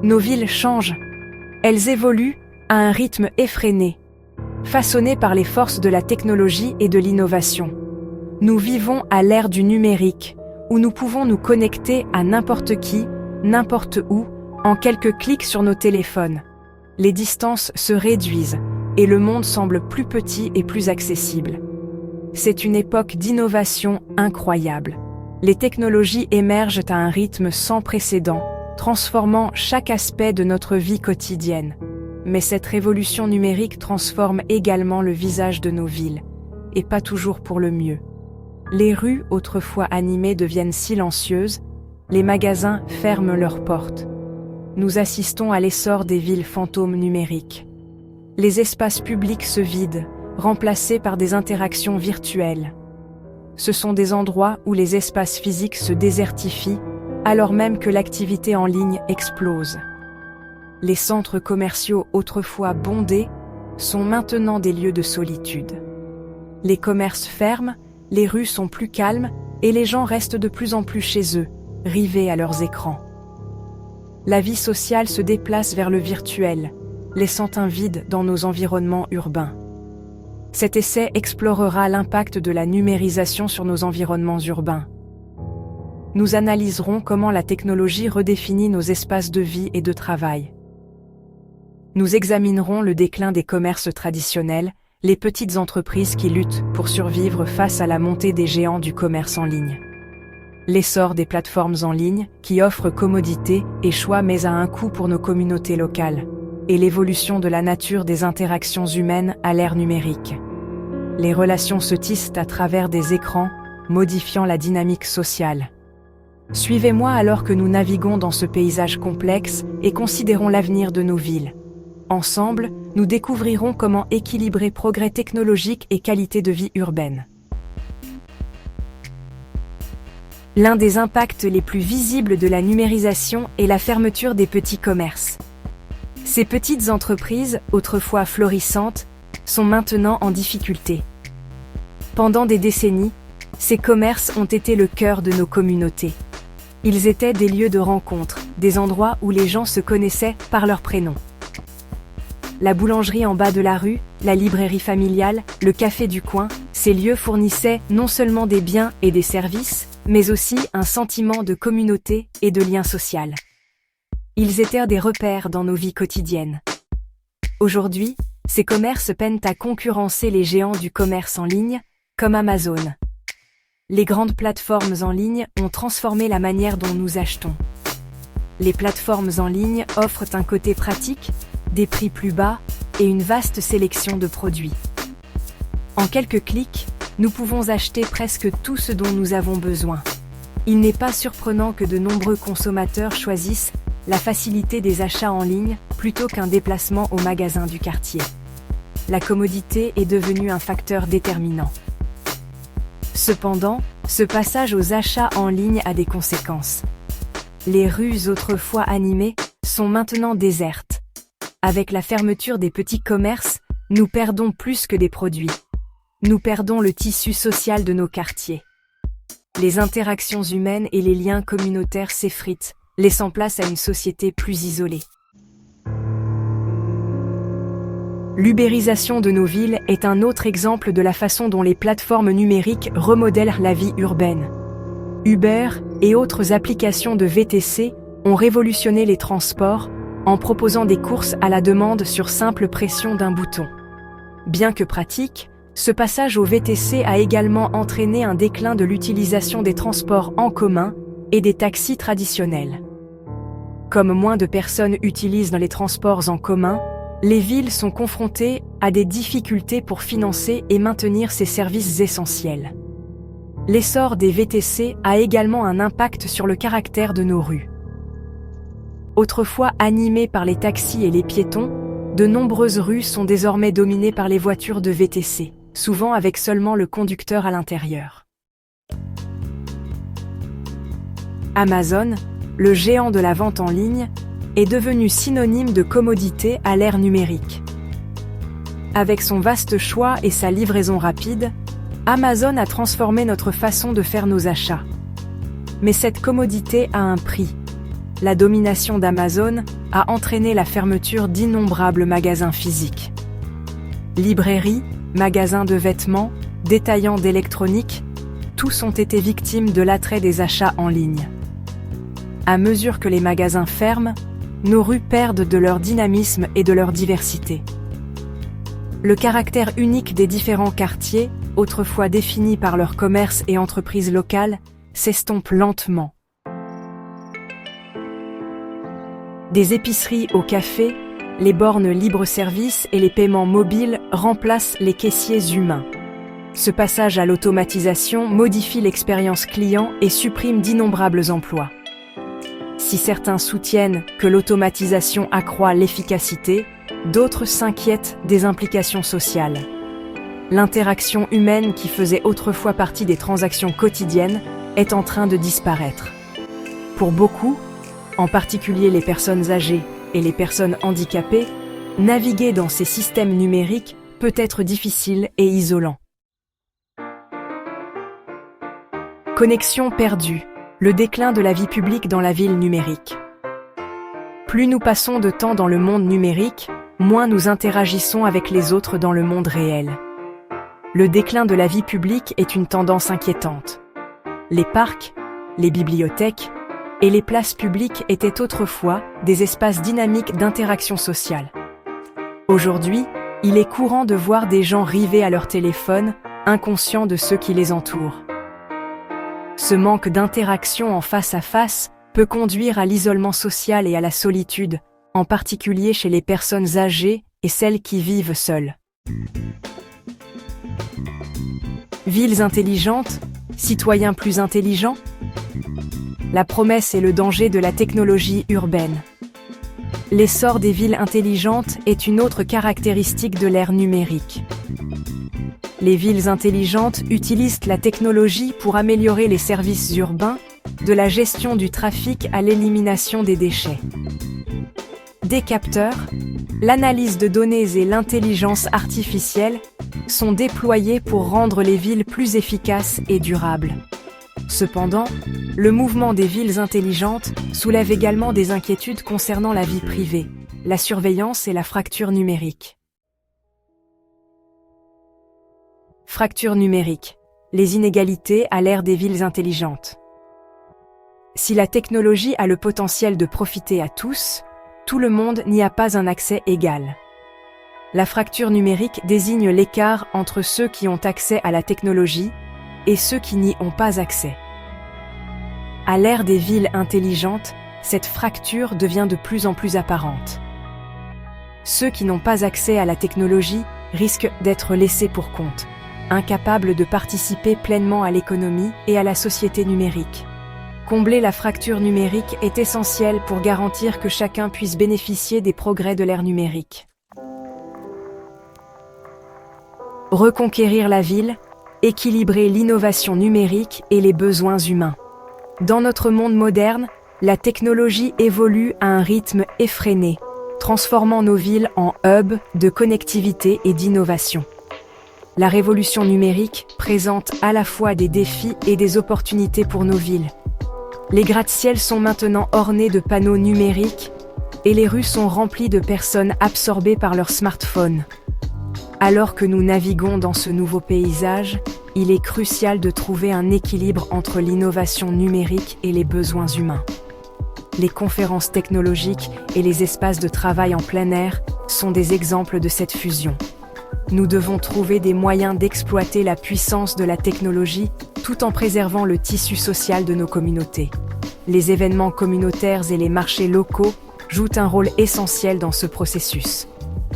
Nos villes changent. Elles évoluent à un rythme effréné, façonnées par les forces de la technologie et de l'innovation. Nous vivons à l'ère du numérique, où nous pouvons nous connecter à n'importe qui, n'importe où, en quelques clics sur nos téléphones. Les distances se réduisent, et le monde semble plus petit et plus accessible. C'est une époque d'innovation incroyable. Les technologies émergent à un rythme sans précédent, transformant chaque aspect de notre vie quotidienne. Mais cette révolution numérique transforme également le visage de nos villes, et pas toujours pour le mieux. Les rues, autrefois animées, deviennent silencieuses, les magasins ferment leurs portes. Nous assistons à l'essor des villes fantômes numériques. Les espaces publics se vident, remplacés par des interactions virtuelles. Ce sont des endroits où les espaces physiques se désertifient, alors même que l'activité en ligne explose. Les centres commerciaux autrefois bondés sont maintenant des lieux de solitude. Les commerces ferment, les rues sont plus calmes et les gens restent de plus en plus chez eux, rivés à leurs écrans. La vie sociale se déplace vers le virtuel, laissant un vide dans nos environnements urbains. Cet essai explorera l'impact de la numérisation sur nos environnements urbains. Nous analyserons comment la technologie redéfinit nos espaces de vie et de travail. Nous examinerons le déclin des commerces traditionnels, les petites entreprises qui luttent pour survivre face à la montée des géants du commerce en ligne. L'essor des plateformes en ligne, qui offrent commodité et choix mais à un coût pour nos communautés locales, et l'évolution de la nature des interactions humaines à l'ère numérique. Les relations se tissent à travers des écrans, modifiant la dynamique sociale. Suivez-moi alors que nous naviguons dans ce paysage complexe et considérons l'avenir de nos villes. Ensemble, nous découvrirons comment équilibrer progrès technologique et qualité de vie urbaine. L'un des impacts les plus visibles de la numérisation est la fermeture des petits commerces. Ces petites entreprises, autrefois florissantes, sont maintenant en difficulté. Pendant des décennies, ces commerces ont été le cœur de nos communautés. Ils étaient des lieux de rencontre, des endroits où les gens se connaissaient par leur prénom. La boulangerie en bas de la rue, la librairie familiale, le café du coin, ces lieux fournissaient non seulement des biens et des services, mais aussi un sentiment de communauté et de lien social. Ils étaient des repères dans nos vies quotidiennes. Aujourd'hui, ces commerces peinent à concurrencer les géants du commerce en ligne, comme Amazon. Les grandes plateformes en ligne ont transformé la manière dont nous achetons. Les plateformes en ligne offrent un côté pratique, des prix plus bas et une vaste sélection de produits. En quelques clics, nous pouvons acheter presque tout ce dont nous avons besoin. Il n'est pas surprenant que de nombreux consommateurs choisissent la facilité des achats en ligne plutôt qu'un déplacement au magasin du quartier. La commodité est devenue un facteur déterminant. Cependant, ce passage aux achats en ligne a des conséquences. Les rues autrefois animées sont maintenant désertes. Avec la fermeture des petits commerces, nous perdons plus que des produits. Nous perdons le tissu social de nos quartiers. Les interactions humaines et les liens communautaires s'effritent, laissant place à une société plus isolée. L'ubérisation de nos villes est un autre exemple de la façon dont les plateformes numériques remodèlent la vie urbaine. Uber et autres applications de VTC ont révolutionné les transports en proposant des courses à la demande sur simple pression d'un bouton. Bien que pratique, ce passage au VTC a également entraîné un déclin de l'utilisation des transports en commun et des taxis traditionnels. Comme moins de personnes utilisent les transports en commun, les villes sont confrontées à des difficultés pour financer et maintenir ces services essentiels. L'essor des VTC a également un impact sur le caractère de nos rues. Autrefois animées par les taxis et les piétons, de nombreuses rues sont désormais dominées par les voitures de VTC, souvent avec seulement le conducteur à l'intérieur. Amazon, le géant de la vente en ligne, est devenu synonyme de commodité à l'ère numérique. Avec son vaste choix et sa livraison rapide, Amazon a transformé notre façon de faire nos achats. Mais cette commodité a un prix. la domination d'Amazon a entraîné la fermeture d'innombrables magasins physiques. Librairies, magasins de vêtements, détaillants d'électronique, tous ont été victimes de l'attrait des achats en ligne. À mesure que les magasins ferment, nos rues perdent de leur dynamisme et de leur diversité. Le caractère unique des différents quartiers, autrefois définis par leurs commerces et entreprises locales, s'estompe lentement. Des épiceries au café, les bornes libre-service et les paiements mobiles remplacent les caissiers humains. Ce passage à l'automatisation modifie l'expérience client et supprime d'innombrables emplois. Si certains soutiennent que l'automatisation accroît l'efficacité, d'autres s'inquiètent des implications sociales. L'interaction humaine qui faisait autrefois partie des transactions quotidiennes est en train de disparaître. Pour beaucoup, en particulier les personnes âgées et les personnes handicapées, naviguer dans ces systèmes numériques peut être difficile et isolant. Connexion perdue, le déclin de la vie publique dans la ville numérique. Plus nous passons de temps dans le monde numérique, moins nous interagissons avec les autres dans le monde réel. Le déclin de la vie publique est une tendance inquiétante. Les parcs, les bibliothèques et les places publiques étaient autrefois des espaces dynamiques d'interaction sociale. Aujourd'hui, il est courant de voir des gens rivés à leur téléphone, inconscients de ceux qui les entourent. Ce manque d'interaction en face à face peut conduire à l'isolement social et à la solitude, en particulier chez les personnes âgées et celles qui vivent seules. Villes intelligentes, citoyens plus intelligents? La promesse et le danger de la technologie urbaine. L'essor des villes intelligentes est une autre caractéristique de l'ère numérique. Les villes intelligentes utilisent la technologie pour améliorer les services urbains, de la gestion du trafic à l'élimination des déchets. Des capteurs, l'analyse de données et l'intelligence artificielle sont déployés pour rendre les villes plus efficaces et durables. Cependant, le mouvement des villes intelligentes soulève également des inquiétudes concernant la vie privée, la surveillance et la fracture numérique. Fracture numérique, les inégalités à l'ère des villes intelligentes. Si la technologie a le potentiel de profiter à tous, tout le monde n'y a pas un accès égal. La fracture numérique désigne l'écart entre ceux qui ont accès à la technologie et ceux qui n'y ont pas accès. À l'ère des villes intelligentes, cette fracture devient de plus en plus apparente. Ceux qui n'ont pas accès à la technologie risquent d'être laissés pour compte, incapables de participer pleinement à l'économie et à la société numérique. Combler la fracture numérique est essentiel pour garantir que chacun puisse bénéficier des progrès de l'ère numérique. Reconquérir la ville, équilibrer l'innovation numérique et les besoins humains. Dans notre monde moderne, la technologie évolue à un rythme effréné, transformant nos villes en hubs de connectivité et d'innovation. La révolution numérique présente à la fois des défis et des opportunités pour nos villes. Les gratte-ciels sont maintenant ornés de panneaux numériques et les rues sont remplies de personnes absorbées par leur smartphone. Alors que nous naviguons dans ce nouveau paysage, il est crucial de trouver un équilibre entre l'innovation numérique et les besoins humains. Les conférences technologiques et les espaces de travail en plein air sont des exemples de cette fusion. Nous devons trouver des moyens d'exploiter la puissance de la technologie tout en préservant le tissu social de nos communautés. Les événements communautaires et les marchés locaux jouent un rôle essentiel dans ce processus.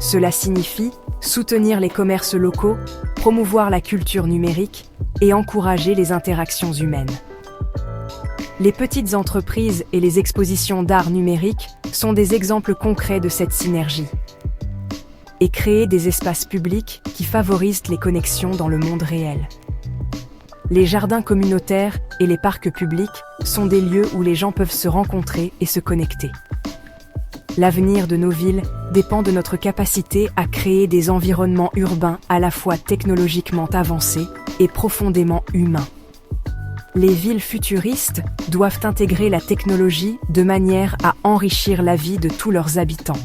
Cela signifie soutenir les commerces locaux, promouvoir la culture numérique et encourager les interactions humaines. Les petites entreprises et les expositions d'art numérique sont des exemples concrets de cette synergie. Et créer des espaces publics qui favorisent les connexions dans le monde réel. Les jardins communautaires et les parcs publics sont des lieux où les gens peuvent se rencontrer et se connecter. L'avenir de nos villes dépend de notre capacité à créer des environnements urbains à la fois technologiquement avancés et profondément humains. Les villes futuristes doivent intégrer la technologie de manière à enrichir la vie de tous leurs habitants.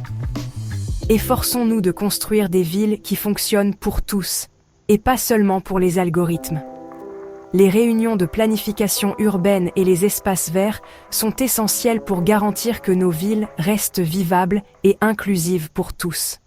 Efforçons-nous de construire des villes qui fonctionnent pour tous, et pas seulement pour les algorithmes. Les réunions de planification urbaine et les espaces verts sont essentiels pour garantir que nos villes restent vivables et inclusives pour tous.